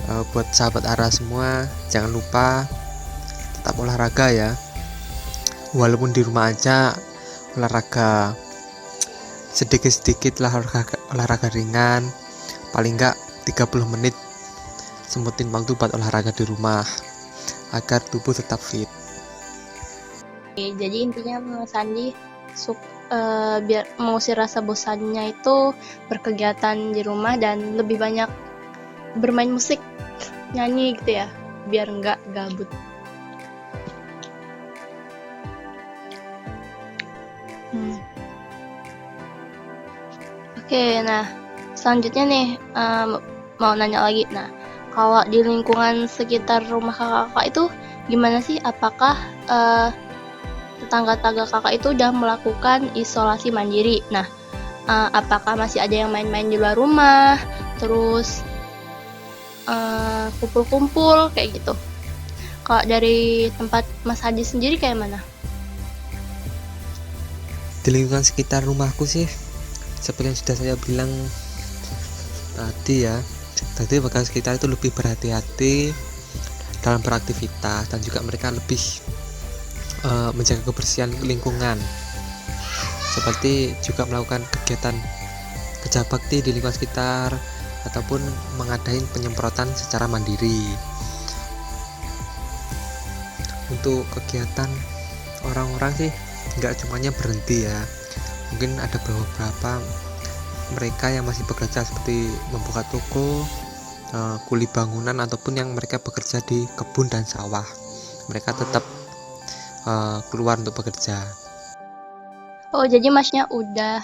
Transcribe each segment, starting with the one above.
Buat sahabat Ara semua, jangan lupa tetap olahraga ya. Walaupun di rumah aja, olahraga sedikit-sedikit lah, olahraga ringan. Paling enggak 30 menit sempetin waktu buat olahraga di rumah agar tubuh tetap fit. Jadi intinya Mas Andi biar mengusir rasa bosannya itu berkegiatan di rumah dan lebih banyak bermain musik, nyanyi gitu ya, biar nggak gabut. Oke, nah selanjutnya nih mau nanya lagi. Nah, kalau di lingkungan sekitar rumah kakak itu gimana sih? Apakah tetangga-tetangga kakak itu udah melakukan isolasi mandiri? Nah, apakah masih ada yang main-main di luar rumah? Terus kumpul-kumpul kayak gitu. Kalau dari tempat Mas Hadi sendiri kayak mana? Di lingkungan sekitar rumahku sih, seperti yang sudah saya bilang tadi ya, tadi warga sekitar itu lebih berhati-hati dalam beraktivitas, dan juga mereka lebih menjaga kebersihan lingkungan, seperti juga melakukan kegiatan kerja bakti di lingkungan sekitar ataupun mengadain penyemprotan secara mandiri. Untuk kegiatan orang-orang sih nggak cumanya berhenti ya, mungkin ada beberapa mereka yang masih bekerja seperti membuka toko, kuli bangunan, ataupun yang mereka bekerja di kebun dan sawah. Mereka tetap keluar untuk bekerja. Oh, jadi Masnya udah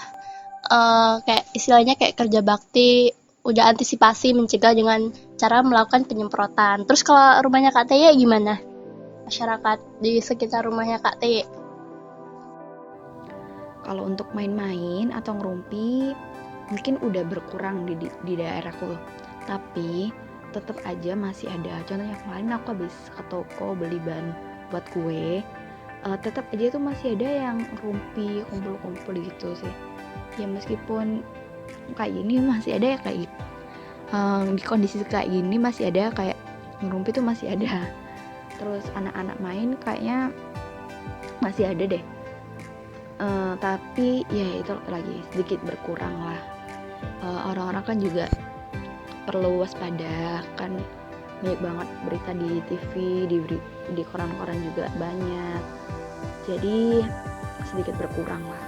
kayak istilahnya kayak kerja bakti, udah antisipasi mencegah dengan cara melakukan penyemprotan. Terus kalau rumahnya Kak Teye gimana? Masyarakat di sekitar rumahnya Kak Teye? Kalau untuk main-main atau ngerumpi mungkin udah berkurang di daerahku, tapi tetap aja masih ada. Contohnya kemarin aku habis ke toko beli bahan buat kue, tetap aja tuh masih ada yang rumpi kumpul-kumpul gitu sih. Ya meskipun kayak gini masih ada ya kayak gitu. Di kondisi kayak gini masih ada kayak ngerumpi tuh masih ada. Terus anak-anak main kayaknya masih ada deh. Tapi ya itu lagi sedikit berkurang lah. Orang-orang kan juga perlu waspada, kan banyak banget berita di TV, di koran-koran juga banyak, jadi sedikit berkurang lah.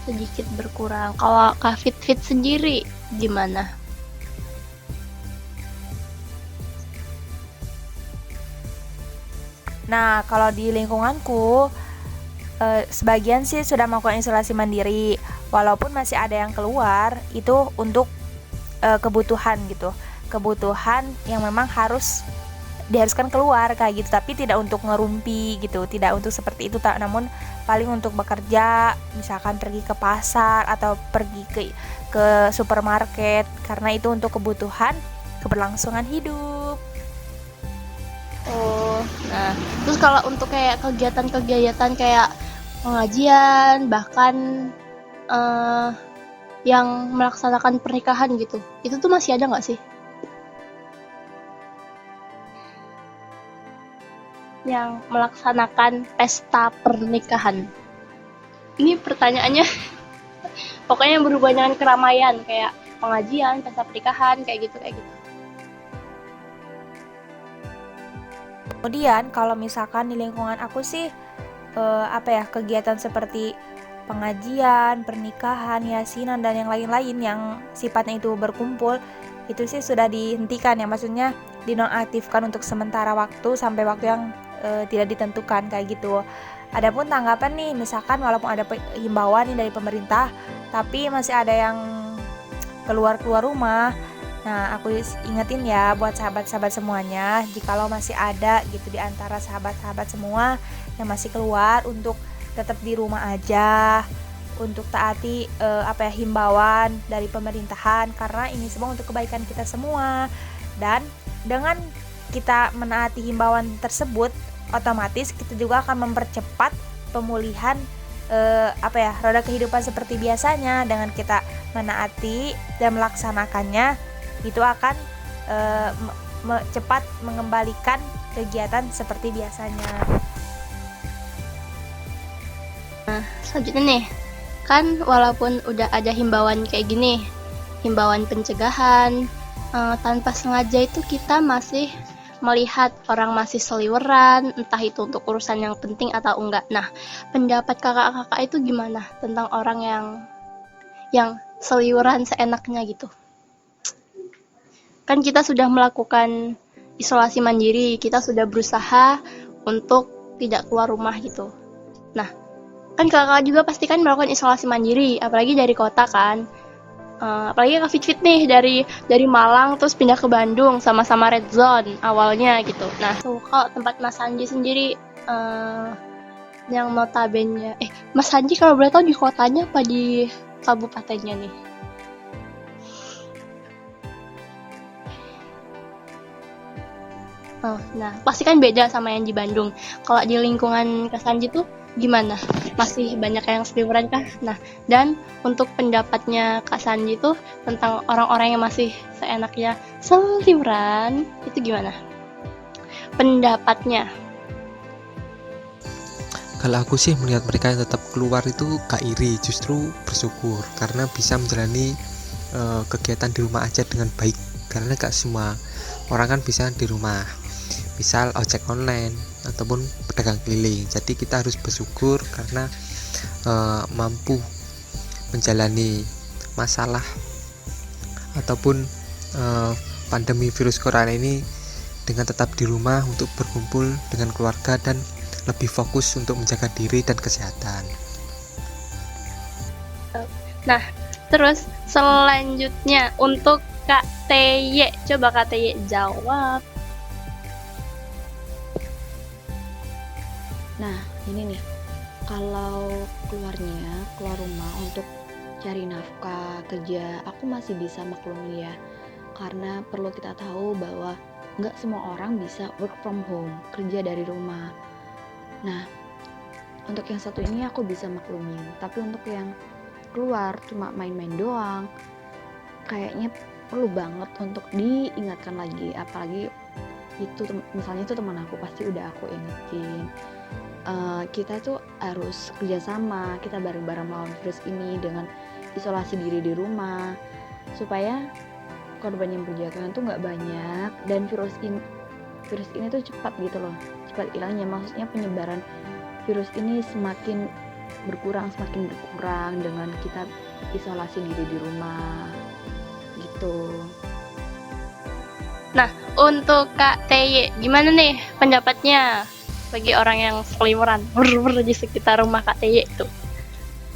Sedikit berkurang. Kalau Kak Fit sendiri gimana? Nah, kalau di lingkunganku, sebagian sih sudah melakukan isolasi mandiri, walaupun masih ada yang keluar itu untuk kebutuhan gitu, kebutuhan yang memang diharuskan keluar kayak gitu, tapi tidak untuk ngerumpi gitu, tidak untuk seperti itu, namun paling untuk bekerja, misalkan pergi ke pasar atau pergi ke supermarket, karena itu untuk kebutuhan keberlangsungan hidup. Oh, nah terus kalau untuk kayak kegiatan-kegiatan kayak pengajian, bahkan yang melaksanakan pernikahan gitu, itu tuh masih ada nggak sih? Yang melaksanakan pesta pernikahan. Ini pertanyaannya pokoknya yang berhubungan dengan keramaian kayak pengajian, pesta pernikahan kayak gitu. Kemudian kalau misalkan di lingkungan aku sih kegiatan seperti pengajian, pernikahan, yasinan dan yang lain-lain yang sifatnya itu berkumpul, itu sih sudah dihentikan ya, maksudnya dinonaktifkan untuk sementara waktu sampai waktu yang tidak ditentukan kayak gitu. Adapun tanggapan nih, misalkan walaupun ada himbauan nih dari pemerintah, tapi masih ada yang keluar rumah. Nah, aku ingetin ya buat sahabat-sahabat semuanya, jikalau masih ada gitu di antara sahabat-sahabat semua yang masih keluar, untuk tetap di rumah aja, untuk taati himbauan dari pemerintahan, karena ini semua untuk kebaikan kita semua. Dan dengan kita menaati himbauan tersebut, otomatis kita juga akan mempercepat pemulihan roda kehidupan seperti biasanya. Dengan kita menaati dan melaksanakannya, itu akan cepat mengembalikan kegiatan seperti biasanya. Selanjutnya nih, kan walaupun udah ada himbauan kayak gini, himbauan pencegahan, tanpa sengaja itu kita masih melihat orang masih seliweran, entah itu untuk urusan yang penting atau enggak. Nah, pendapat kakak-kakak itu gimana tentang orang yang seliweran seenaknya gitu? Kan kita sudah melakukan isolasi mandiri, kita sudah berusaha untuk tidak keluar rumah gitu. Nah, kan kakak juga pasti kan melakukan isolasi mandiri, apalagi dari kota kan. Apalagi Kak Fit nih dari Malang terus pindah ke Bandung, sama-sama red zone awalnya gitu. Nah, kalau tempat Mas Hanji sendiri yang notabene Mas Hanji kalau boleh tahu di kotanya apa di kabupatennya nih? Nah, pasti kan beda sama yang di Bandung. Kalau di lingkungan Kak Sanji tuh gimana? Masih banyak yang seliweran kah? Nah, dan untuk pendapatnya Kak Sanji tuh tentang orang-orang yang masih seenaknya seliweran, itu gimana? Pendapatnya. Kalau aku sih melihat mereka yang tetap keluar itu gak iri, justru bersyukur karena bisa menjalani kegiatan di rumah aja dengan baik, karena gak semua orang kan bisa di rumah, misal ojek online ataupun pedagang keliling. Jadi kita harus bersyukur karena mampu menjalani masalah ataupun pandemi virus corona ini dengan tetap di rumah untuk berkumpul dengan keluarga dan lebih fokus untuk menjaga diri dan kesehatan. Nah, terus selanjutnya untuk Kak TY, coba Kak TY jawab. Nah, ini nih, kalau keluar rumah untuk cari nafkah, kerja, aku masih bisa maklumi ya. Karena perlu kita tahu bahwa nggak semua orang bisa work from home, kerja dari rumah. Nah, untuk yang satu ini aku bisa maklumin. Tapi untuk yang keluar cuma main-main doang, kayaknya perlu banget untuk diingatkan lagi. Apalagi itu misalnya itu teman aku, pasti udah aku ingetin. Kita tuh harus kerjasama, kita bareng-bareng melawan virus ini dengan isolasi diri di rumah, supaya korban yang berjatuhan tuh nggak banyak dan virus ini tuh cepat gitu loh, cepat hilangnya. Maksudnya penyebaran virus ini semakin berkurang dengan kita isolasi diri di rumah gitu. Nah, untuk Kak TY, gimana nih pendapatnya bagi orang yang seliweran di sekitar rumah Kak TY itu?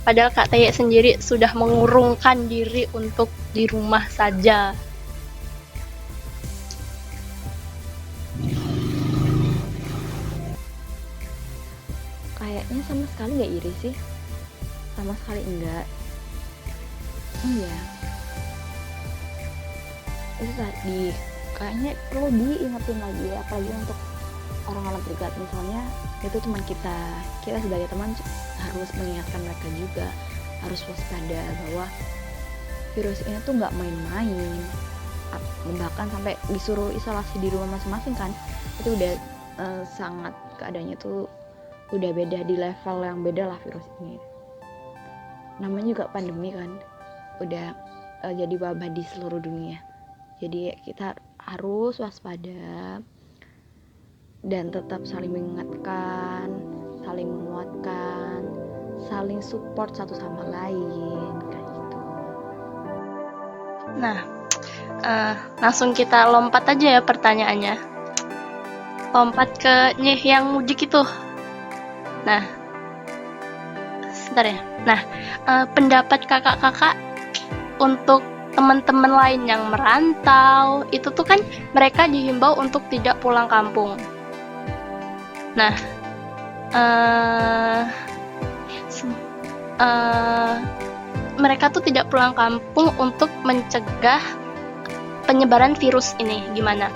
Padahal Kak TY sendiri sudah mengurungkan diri untuk di rumah saja. Kayaknya sama sekali nggak iri sih, sama sekali enggak. Iya, itu tadi kayaknya perlu diingetin lagi, apalagi untuk orang-orang terdekat. Misalnya itu teman kita sebagai teman harus mengingatkan mereka juga, harus waspada bahwa virus ini tuh nggak main-main. Bahkan sampai disuruh isolasi di rumah masing-masing kan, itu udah sangat keadaannya tuh udah beda, di level yang beda lah virus ini. Namanya juga pandemi kan, udah jadi wabah di seluruh dunia. Jadi kita harus waspada dan tetap saling mengingatkan, saling menguatkan, saling support satu sama lain kayak gitu. Nah, langsung kita lompat aja ya pertanyaannya. Lompat ke nih yang mudik itu. Nah, sebentar ya. Nah, pendapat kakak-kakak untuk teman-teman lain yang merantau, itu tuh kan mereka dihimbau untuk tidak pulang kampung. Nah, mereka tuh tidak pulang kampung untuk mencegah penyebaran virus ini. Gimana?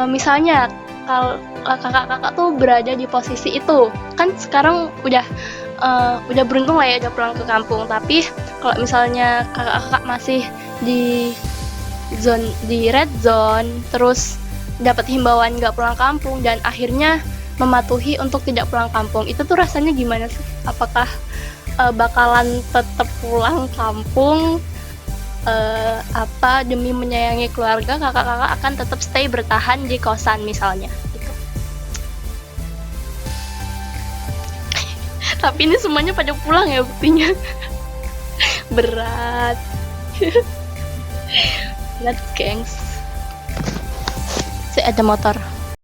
Misalnya kalau kakak-kakak tuh berada di posisi itu, kan sekarang udah beruntung lah ya udah pulang ke kampung. Tapi kalau misalnya kakak-kakak masih di red zone, terus dapat himbauan nggak pulang kampung dan akhirnya mematuhi untuk tidak pulang kampung. Itu tuh rasanya gimana sih? Apakah bakalan tetap pulang kampung apa demi menyayangi keluarga, kakak-kakak akan tetap stay bertahan di kosan misalnya gitu. Tapi ini semuanya pada pulang ya buktinya. Berat. Berat gengs. Saya ada motor.